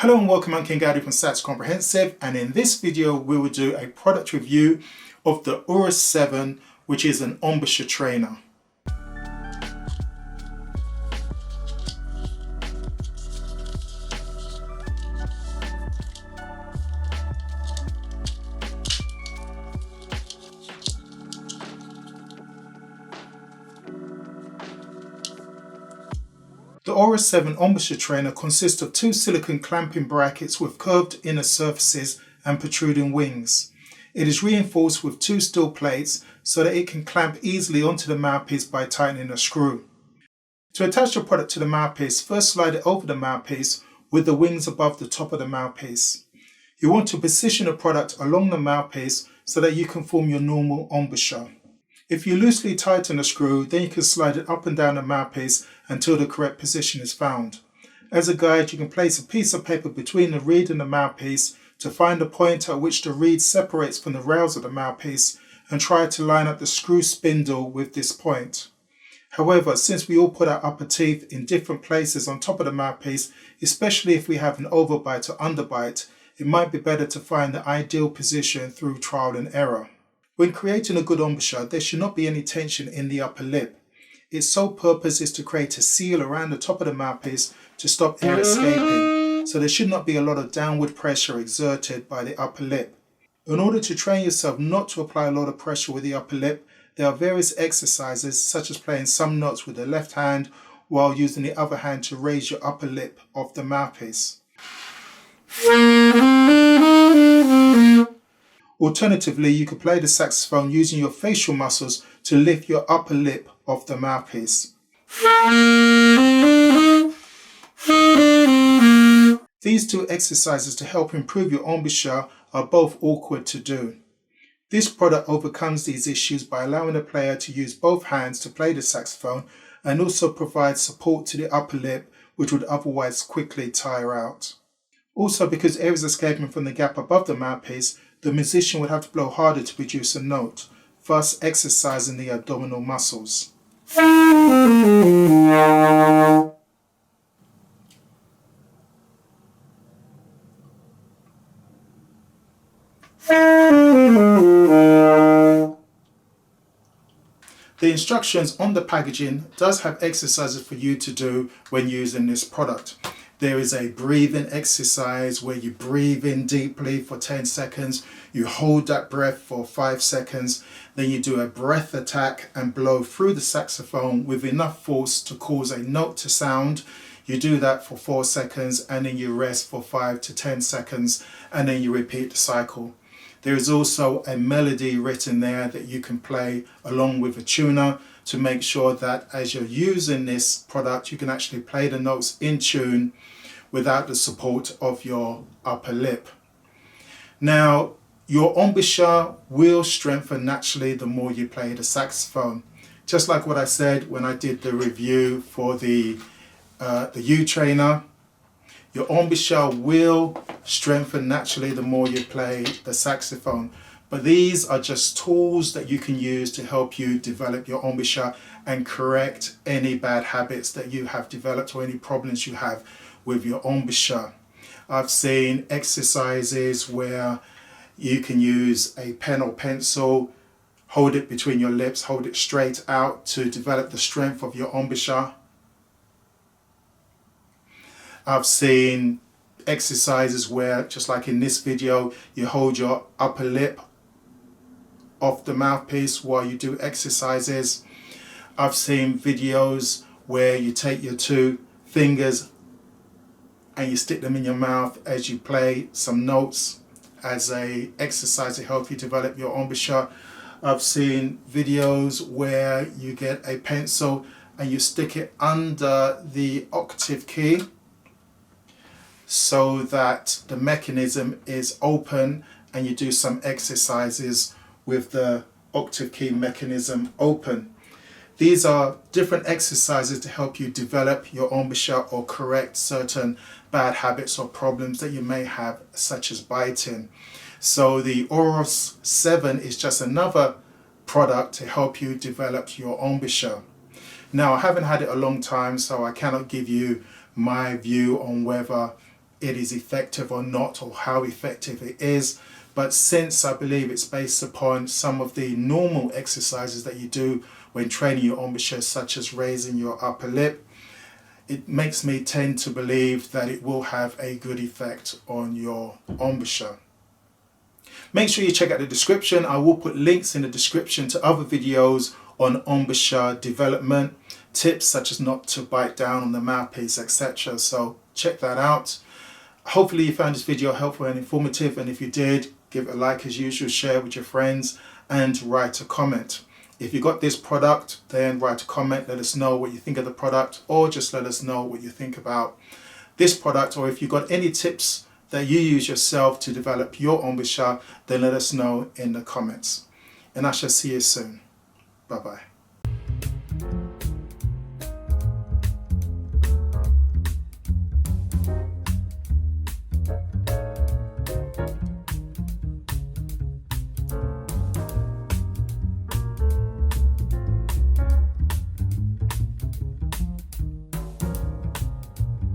Hello and welcome, I'm King Gowdy from Sax Comprehensive, and in this video we will do a product review of the Aurus 7, which is an embouchure trainer. The Aurus 7 embouchure trainer consists of two silicone clamping brackets with curved inner surfaces and protruding wings. It is reinforced with two steel plates so that it can clamp easily onto the mouthpiece by tightening a screw. To attach the product to the mouthpiece, first slide it over the mouthpiece with the wings above the top of the mouthpiece. You want to position the product along the mouthpiece so that you can form your normal embouchure. If you loosely tighten the screw, then you can slide it up and down the mouthpiece until the correct position is found. As a guide, you can place a piece of paper between the reed and the mouthpiece to find the point at which the reed separates from the rails of the mouthpiece and try to line up the screw spindle with this point. However, since we all put our upper teeth in different places on top of the mouthpiece, especially if we have an overbite or underbite, it might be better to find the ideal position through trial and error. When creating a good embouchure, there should not be any tension in the upper lip. Its sole purpose is to create a seal around the top of the mouthpiece to stop air escaping, so there should not be a lot of downward pressure exerted by the upper lip. In order to train yourself not to apply a lot of pressure with the upper lip, there are various exercises such as playing some notes with the left hand while using the other hand to raise your upper lip off the mouthpiece. Alternatively, you could play the saxophone using your facial muscles to lift your upper lip off the mouthpiece. These two exercises to help improve your embouchure are both awkward to do. This product overcomes these issues by allowing the player to use both hands to play the saxophone and also provides support to the upper lip, which would otherwise quickly tire out. Also, because air is escaping from the gap above the mouthpiece, the musician would have to blow harder to produce a note, thus exercising the abdominal muscles. The instructions on the packaging does have exercises for you to do when using this product. There is a breathing exercise where you breathe in deeply for 10 seconds, you hold that breath for 5 seconds, then you do a breath attack and blow through the saxophone with enough force to cause a note to sound. You do that for 4 seconds and then you rest for 5 to 10 seconds and then you repeat the cycle. There is also a melody written there that you can play along with a tuner to make sure that as you're using this product, you can actually play the notes in tune without the support of your upper lip. Now, your embouchure will strengthen naturally the more you play the saxophone. Just like what I said when I did the review for the U trainer, your embouchure will strengthen naturally the more you play the saxophone. But these are just tools that you can use to help you develop your embouchure and correct any bad habits that you have developed or any problems you have with your embouchure. I've seen exercises where you can use a pen or pencil, hold it between your lips, hold it straight out to develop the strength of your embouchure. I've seen exercises where, just like in this video, you hold your upper lip off the mouthpiece while you do exercises. I've seen videos where you take your two fingers and you stick them in your mouth as you play some notes as a exercise to help you develop your embouchure. I've seen videos where you get a pencil and you stick it under the octave key so that the mechanism is open and you do some exercises with the octave key mechanism open. These are different exercises to help you develop your embouchure or correct certain bad habits or problems that you may have, such as biting. So the Aurus 7 is just another product to help you develop your embouchure. Now, I haven't had it a long time, so I cannot give you my view on whether it is effective or not, or how effective it is. But since I believe it's based upon some of the normal exercises that you do when training your embouchure, such as raising your upper lip, it makes me tend to believe that it will have a good effect on your embouchure. Make sure you check out the description. I will put links in the description to other videos on embouchure development, tips such as not to bite down on the mouthpiece, etc. So check that out. Hopefully you found this video helpful and informative, and if you did, give it a like as usual, share with your friends, and write a comment. If you got this product, then write a comment, let us know what you think of the product, or just let us know what you think about this product, or if you got any tips that you use yourself to develop your embouchure, then let us know in the comments. And I shall see you soon. Bye bye.